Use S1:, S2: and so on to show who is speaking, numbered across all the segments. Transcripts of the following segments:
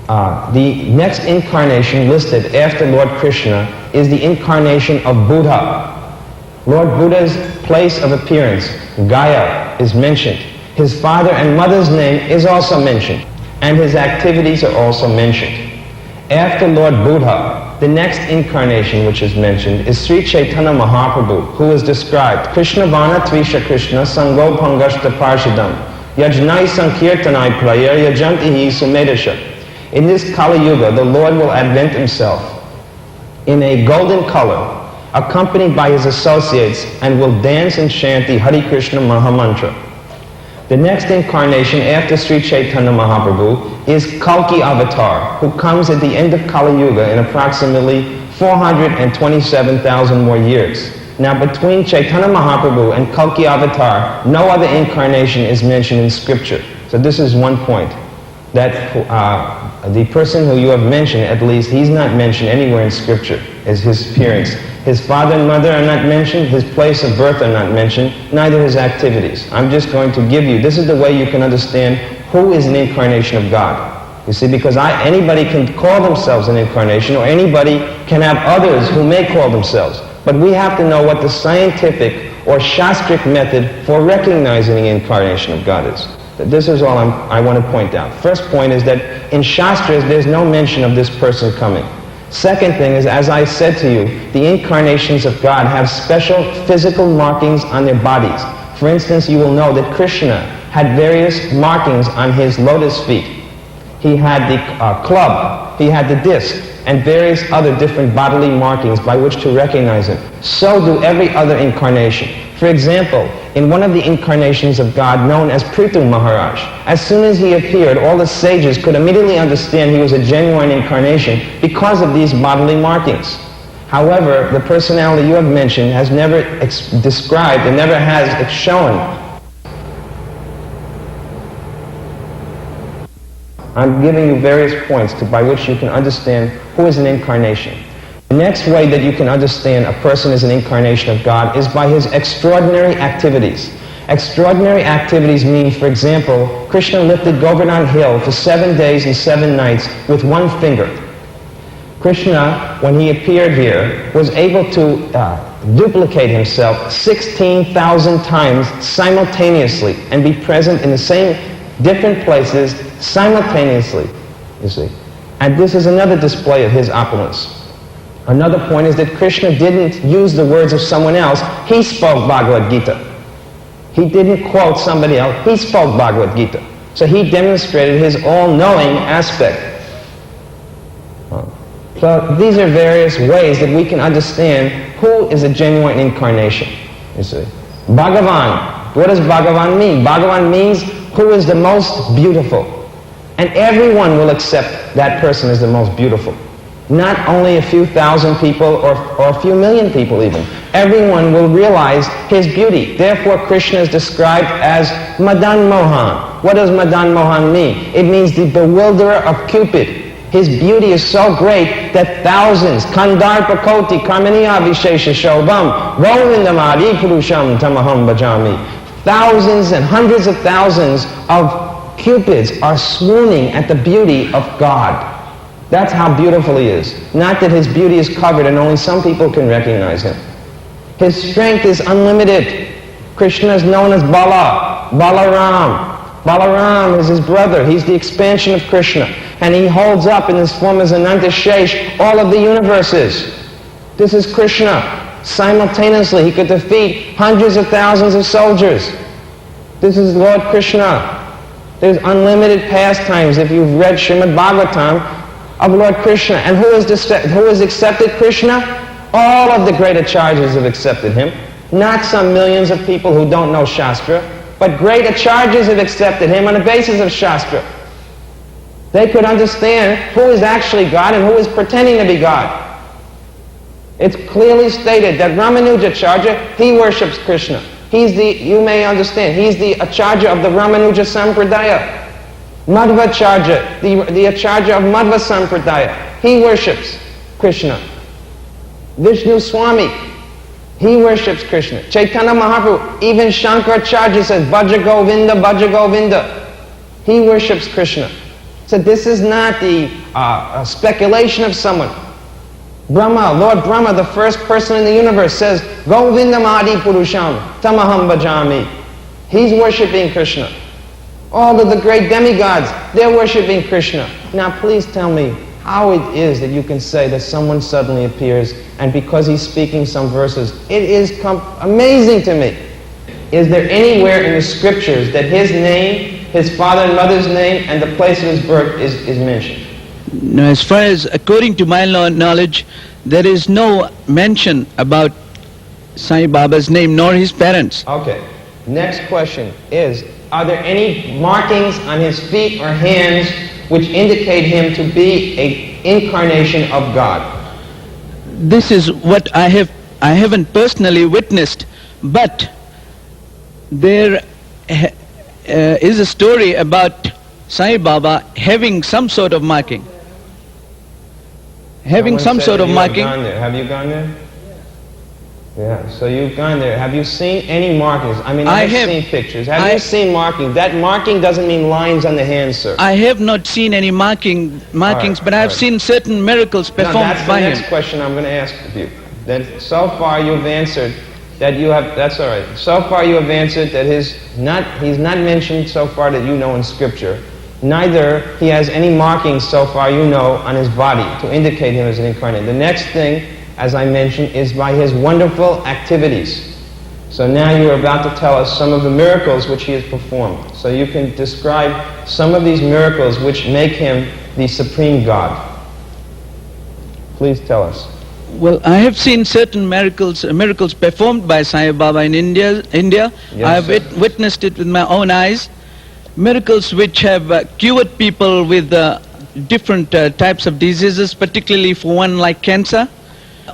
S1: The next incarnation listed after Lord Krishna is the incarnation of Buddha. Lord Buddha's place of appearance, Gaya, is mentioned. His father and mother's name is also mentioned, and his activities are also mentioned. After Lord Buddha, the next incarnation which is mentioned is Sri Chaitanya Mahaprabhu, who is described, Krishna Vana Tvisha Krishna Sango Pangashta Parshadam Yajnai Sankirtanai Prayer Yajantihi Sumedasha. In this Kali Yuga, the Lord will advent himself in a golden color, accompanied by his associates, and will dance and chant the Hare Krishna Mahamantra. The next incarnation after Sri Chaitanya Mahaprabhu is Kalki Avatar, who comes at the end of Kali Yuga in approximately 427,000 more years. Now, between Chaitanya Mahaprabhu and Kalki Avatar, no other incarnation is mentioned in scripture. So this is one point, that the person who you have mentioned, at least, he's not mentioned anywhere in scripture as his appearance. His father and mother are not mentioned, his place of birth are not mentioned, neither his activities. I'm just going to give you, this is the way you can understand who is an incarnation of God. You see, because anybody can call themselves an incarnation, or anybody can have others who may call themselves. But we have to know what the scientific or shastric method for recognizing the incarnation of God is. This is all I want to point out. First point is that in Shastras, there's no mention of this person coming. Second thing is, as I said to you, the incarnations of God have special physical markings on their bodies. For instance, you will know that Krishna had various markings on his lotus feet. He had the club, he had the disc, and various other different bodily markings by which to recognize him. So do every other incarnation. For example, in one of the incarnations of God known as Prithu Maharaj, as soon as he appeared, all the sages could immediately understand he was a genuine incarnation because of these bodily markings. However, the personality you have mentioned has never described and never has shown. I'm giving you various points by which you can understand who is an incarnation. The next way that you can understand a person is an incarnation of God is by his extraordinary activities. Extraordinary activities mean, for example, Krishna lifted Govardhan Hill for 7 days and 7 nights with one finger. Krishna, when he appeared here, was able to duplicate himself 16,000 times simultaneously and be present in the same different places simultaneously, you see. And this is another display of his opulence. Another point is that Krishna didn't use the words of someone else. He spoke Bhagavad Gita. He didn't quote somebody else. He spoke Bhagavad Gita. So he demonstrated his all-knowing aspect. So these are various ways that we can understand who is a genuine incarnation, you see. Bhagavan. What does Bhagavan mean? Bhagavan means who is the most beautiful. And everyone will accept that person as the most beautiful. Not only a few thousand people or a few million people even. Everyone will realize his beauty. Therefore, Krishna is described as Madan Mohan. What does Madan Mohan mean? It means the bewilderer of Cupid. His beauty is so great that thousands, Kandarpa Koti Karmaniya Vishesha Shobham Govindamadi Purusham Tamaham Bhajami. Thousands and hundreds of thousands of Cupids are swooning at the beauty of God. That's how beautiful he is. Not that his beauty is covered and only some people can recognize him. His strength is unlimited. Krishna is known as Bala, Balaram. Balaram is his brother. He's the expansion of Krishna. And he holds up in his form as Ananta Shesh all of the universes. This is Krishna. Simultaneously, he could defeat hundreds of thousands of soldiers. This is Lord Krishna. There's unlimited pastimes, if you've read Srimad Bhagavatam, of Lord Krishna. And who has accepted Krishna? All of the great acharyas have accepted him. Not some millions of people who don't know Shastra, but great acharyas have accepted him on the basis of Shastra. They could understand who is actually God and who is pretending to be God. It's clearly stated that Ramanujacharya, he worships Krishna. You may understand, he's the acharya of the Ramanuja Sampradaya. Madhvacharya, the acharya of Madhva Sampradaya, he worships Krishna. Vishnu Swami, he worships Krishna. Chaitanya Mahaprabhu, even Shankaracharya says, Bhaja Govinda, Bhaja Govinda. He worships Krishna. Said this is not the speculation of someone. Brahma, Lord Brahma, the first person in the universe, says, Govindam Adi Purusham Tamaham Bhajami. He's worshipping Krishna. All of the great demigods, they're worshipping Krishna. Now please tell me how it is that you can say that someone suddenly appears and because he's speaking some verses, it is amazing to me. Is there anywhere in the scriptures that his name, his father and mother's name, and the place of his birth is mentioned?
S2: No, as far as according to my knowledge, there is no mention about Sai Baba's name nor his parents.
S1: Okay. Next question is, are there any markings on his feet or hands which indicate him to be an incarnation of God?
S2: This is what I haven't personally witnessed, but there is a story about Sai Baba having some sort of marking. Having some sort of marking.
S1: Have you gone there? Yeah, so you've gone there. Have you seen any markings? I mean, I've seen pictures. Have you seen markings? That marking doesn't mean lines on the hands, sir.
S2: I have not seen any markings, but I have seen certain miracles performed by him.
S1: That's the next question I'm going to ask of you. Then so far you've answered that you have, that's all right. So far you have answered that he's not mentioned so far that you know in Scripture. Neither he has any markings so far you know on his body to indicate him as an incarnate. The next thing, as I mentioned, is by his wonderful activities. So now you're about to tell us some of the miracles which he has performed. So you can describe some of these miracles which make him the supreme God. Please tell us.
S2: Well, I have seen certain miracles performed by Sai Baba in India.
S1: Yes,
S2: I have witnessed it with my own eyes. Miracles which have cured people with different types of diseases, particularly for one like cancer.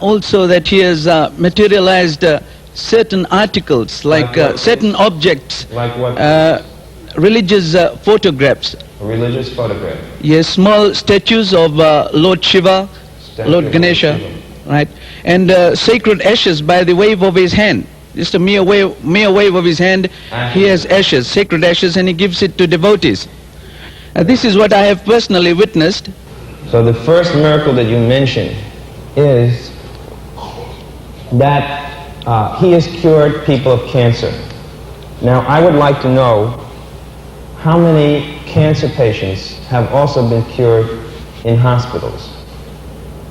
S2: Also that he has materialized certain articles, like certain objects.
S1: Like what?
S2: Religious photographs.
S1: A religious photograph.
S2: Yes, small statues of Lord Shiva, Lord Ganesha, right? And sacred ashes by the wave of his hand. Just a mere wave of his hand, he has ashes, sacred ashes, and he gives it to devotees. This is what I have personally witnessed.
S1: So the first miracle that you mentioned is that he has cured people of cancer. Now I would like to know how many cancer patients have also been cured in hospitals.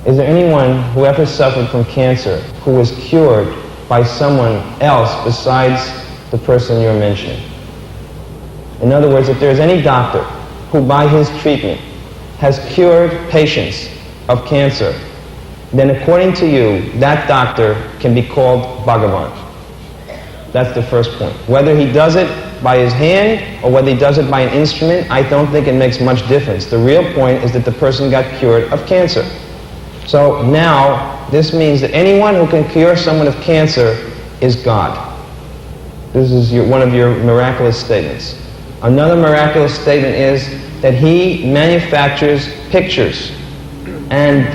S1: Is there anyone who ever suffered from cancer who was cured by someone else besides the person you're mentioning? In other words, if there's any doctor who by his treatment has cured patients of cancer, then according to you, that doctor can be called Bhagavan. That's the first point. Whether he does it by his hand or whether he does it by an instrument, I don't think it makes much difference. The real point is that the person got cured of cancer. So now, this means that anyone who can cure someone of cancer is God. This is one of your miraculous statements. Another miraculous statement is that he manufactures pictures and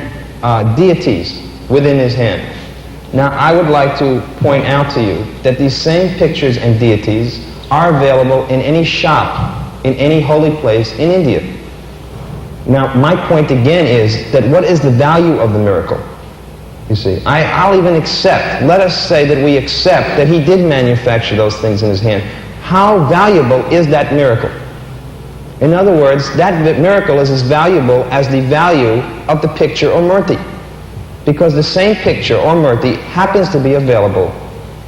S1: deities within his hand. Now, I would like to point out to you that these same pictures and deities are available in any shop, in any holy place in India. Now, my point again is that what is the value of the miracle? You see, I'll even accept, let us say that we accept that he did manufacture those things in his hand. How valuable is that miracle? In other words, that miracle is as valuable as the value of the picture or murti. Because the same picture or murti happens to be available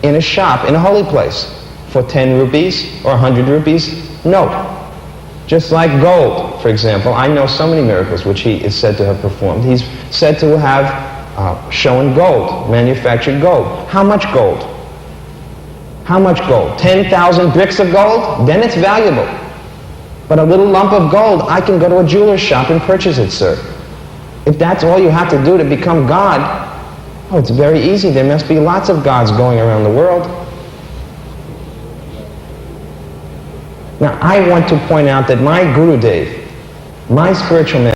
S1: in a shop, in a holy place, for 10 rupees or 100 rupees. No. Just like gold, for example. I know so many miracles which he is said to have performed. He's said to have shown gold, manufactured gold. How much gold? How much gold? 10,000 bricks of gold? Then it's valuable. But a little lump of gold, I can go to a jeweler's shop and purchase it, sir. If that's all you have to do to become God, oh, it's very easy. There must be lots of gods going around the world. Now, I want to point out that my Gurudev, my spiritual man,